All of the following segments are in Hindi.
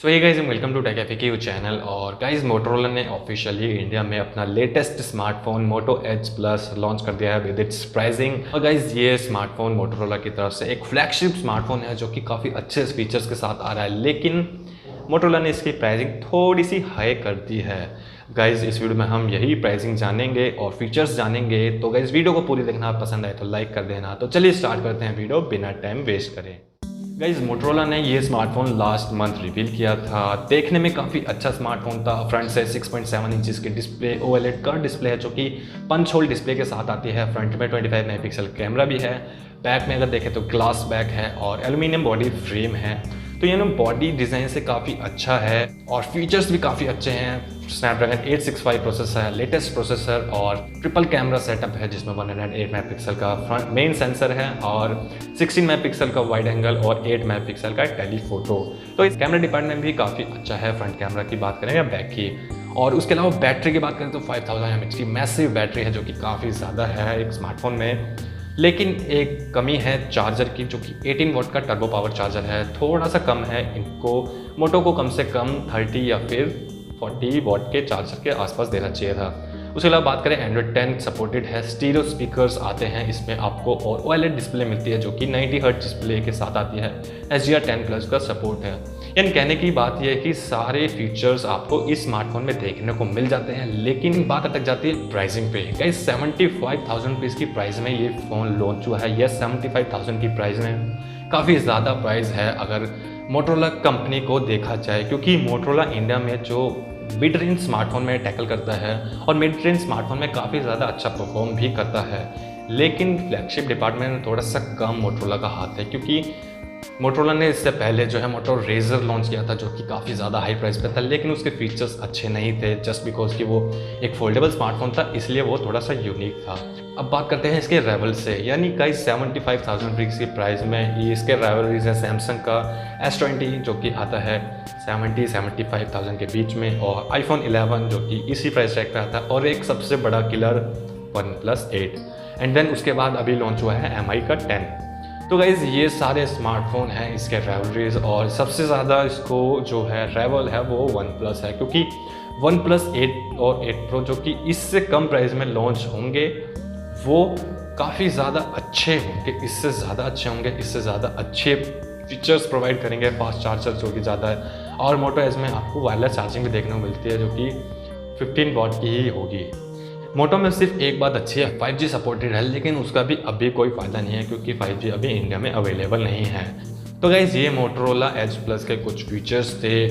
So hey guys welcome to F.A.Q channel. और गाइस मोटोरोला ने ऑफिशियली इंडिया में अपना latest smartphone Moto Edge plus launch कर दिया है विद इट्स प्राइसिंग। और गाइस ये स्मार्टफोन मोटोरोला की तरफ से एक फ्लैगशिप स्मार्टफोन है जो कि काफ़ी अच्छे फीचर्स के साथ आ रहा है, लेकिन मोटोरोला ने इसकी प्राइसिंग थोड़ी सी हाई कर दी है। गाइज इस वीडियो में हम यही प्राइसिंग जानेंगे और फीचर्स जानेंगे। तो गाइज वीडियो को पूरी देखना, पसंद आए तो लाइक कर देना। तो चलिए स्टार्ट करते हैं वीडियो बिना टाइम वेस्ट करें। गाइज मोटोरोला ने ये स्मार्टफोन लास्ट मंथ रिवील किया था। देखने में काफ़ी अच्छा स्मार्टफोन था। फ्रंट से 6.7 इंचेस की डिस्प्ले OLED का डिस्प्ले है जो कि पंच होल डिस्प्ले के साथ आती है। फ्रंट में 25 मेगापिक्सल कैमरा भी है। बैक में अगर देखें तो ग्लास बैक है और एल्यूमिनियम बॉडी फ्रेम है। तो ये ना बॉडी डिज़ाइन से काफ़ी अच्छा है और फीचर्स भी काफ़ी अच्छे हैं। स्नैपड्रैगन 865 प्रोसेसर है, लेटेस्ट प्रोसेसर और ट्रिपल कैमरा सेटअप है जिसमें 108 मेगापिक्सल का फ्रंट मेन सेंसर है और 16 मेगापिक्सल का वाइड एंगल और 8 मेगापिक्सल का टेलीफोटो। तो इस कैमरा डिपार्टमेंट भी काफ़ी अच्छा है। फ्रंट कैमरा की बात करें या बैक की, और उसके अलावा बैटरी की बात करें तो 5000 mAh की मैसिव बैटरी है जो कि काफ़ी ज़्यादा है एक स्मार्टफोन में। लेकिन एक कमी है चार्जर की, जो कि 18 वॉट का टर्बो पावर चार्जर है। थोड़ा सा कम है। इनको मोटो को कम से कम 30 या फिर 40 वॉट के चार्जर के आसपास देना चाहिए था। उसके अलावा बात करें एंड्रॉइड 10 सपोर्टेड है। स्टीरियो स्पीकर्स आते हैं इसमें आपको और OLED डिस्प्ले मिलती है जो कि 90 हर्ट्ज डिस्प्ले के साथ आती है। HDR10+ का सपोर्ट है। यानी कहने की बात यह है कि सारे फीचर्स आपको इस स्मार्टफोन में देखने को मिल जाते हैं, लेकिन बात अटक जाती है प्राइसिंग पे। गाइस 75,000 रुपीज़ की प्राइस में ये फ़ोन लॉन्च हुआ है। यस 75,000 की प्राइस में काफ़ी ज़्यादा प्राइस है अगर मोटोरोला कंपनी को देखा जाए, क्योंकि मोटोरोला इंडिया में जो मिड रेंज स्मार्टफोन में टैकल करता है और मिड रेंज स्मार्टफोन में काफ़ी ज़्यादा अच्छा परफॉर्म भी करता है, लेकिन फ्लैगशिप डिपार्टमेंट में थोड़ा सा कम मोटोरोला का हाथ है। क्योंकि मोटोरोला ने इससे पहले जो है मोटो रेजर लॉन्च किया था जो कि काफ़ी ज़्यादा हाई प्राइस पे था, लेकिन उसके फीचर्स अच्छे नहीं थे जस्ट बिकॉज कि वो एक फोल्डेबल स्मार्टफोन था, इसलिए वो थोड़ा सा यूनिक था। अब बात करते हैं इसके राइवल से, यानी गाइस 75,000 रुपीज़ की प्राइस में ये इसके राइवलरीज है सैमसंग का S20 जो कि आता है 75,000 के बीच में, और iPhone 11 जो कि इसी प्राइस टैग पे आता है, और एक सबसे बड़ा किलर OnePlus 8, एंड देन उसके बाद अभी लॉन्च हुआ है MI का 10। तो गाइज़ ये सारे स्मार्टफोन हैं इसके राइवलरीज, और सबसे ज़्यादा इसको जो है राइवल है वो OnePlus है, क्योंकि OnePlus 8 और 8 Pro जो कि इससे कम प्राइस में लॉन्च होंगे वो काफ़ी ज़्यादा अच्छे होंगे, इससे ज़्यादा अच्छे होंगे, इससे ज़्यादा अच्छे फीचर्स प्रोवाइड करेंगे। फास्ट चार्जर जो कि ज़्यादा है, और मोटो एज में आपको वायरलेस चार्जिंग भी देखने को मिलती है जो कि 15 वॉट की ही होगी। मोटो में सिर्फ एक बात अच्छी है, 5G सपोर्टेड है, लेकिन उसका भी अभी कोई फ़ायदा नहीं है क्योंकि 5G अभी इंडिया में अवेलेबल नहीं है। तो गाइज़ ये मोटोरोला एज प्लस के कुछ फीचर्स थे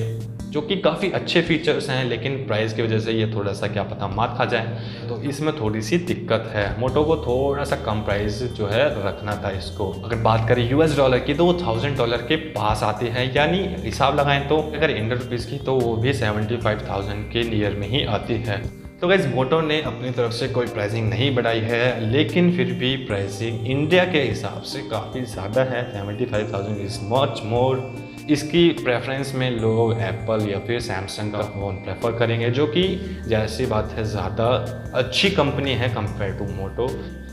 जो कि काफ़ी अच्छे फीचर्स हैं, लेकिन प्राइस की वजह से ये थोड़ा सा क्या पता मात खा जाए, तो इसमें थोड़ी सी दिक्कत है। मोटो को थोड़ा सा कम प्राइस जो है रखना था इसको। अगर बात करें US डॉलर की तो वो $1,000 के पास आती है, यानी हिसाब लगाएं तो अगर इंडियन रुपीज़ की तो वो भी 75,000 के नियर में ही आती है। तो गाइस मोटो ने अपनी तरफ से कोई प्राइसिंग नहीं बढ़ाई है, लेकिन फिर भी प्राइसिंग इंडिया के हिसाब से काफ़ी ज़्यादा है। 75,000 इज़ मच मोर। इसकी प्रेफरेंस में लोग एप्पल या फिर सैमसंग का फ़ोन प्रेफर करेंगे, जो कि जैसी बात है ज़्यादा अच्छी कंपनी है कंपेयर टू मोटो।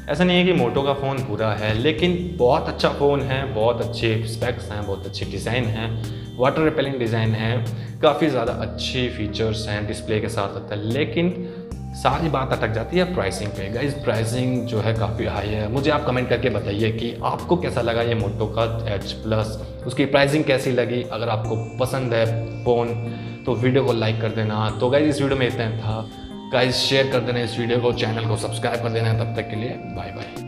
ऐसा नहीं है कि मोटो का फ़ोन बुरा है, लेकिन बहुत अच्छा फ़ोन है, बहुत अच्छे स्पेक्स हैं, बहुत अच्छी डिज़ाइन है, वाटर रिपेलिंग डिज़ाइन है, काफ़ी ज़्यादा अच्छी फीचर्स हैं, डिस्प्ले के साथ आता है, लेकिन सारी बात अटक जाती है प्राइसिंग पे। गाइस प्राइसिंग जो है काफ़ी हाई है। मुझे आप कमेंट करके बताइए कि आपको कैसा लगा ये मोटो का एज प्लस, उसकी प्राइसिंग कैसी लगी। अगर आपको पसंद है फ़ोन तो वीडियो को लाइक कर देना। तो गाइस इस वीडियो में इतना था। गाइस शेयर कर देना इस वीडियो को, चैनल को सब्सक्राइब कर देना। तब तक के लिए बाय बाय।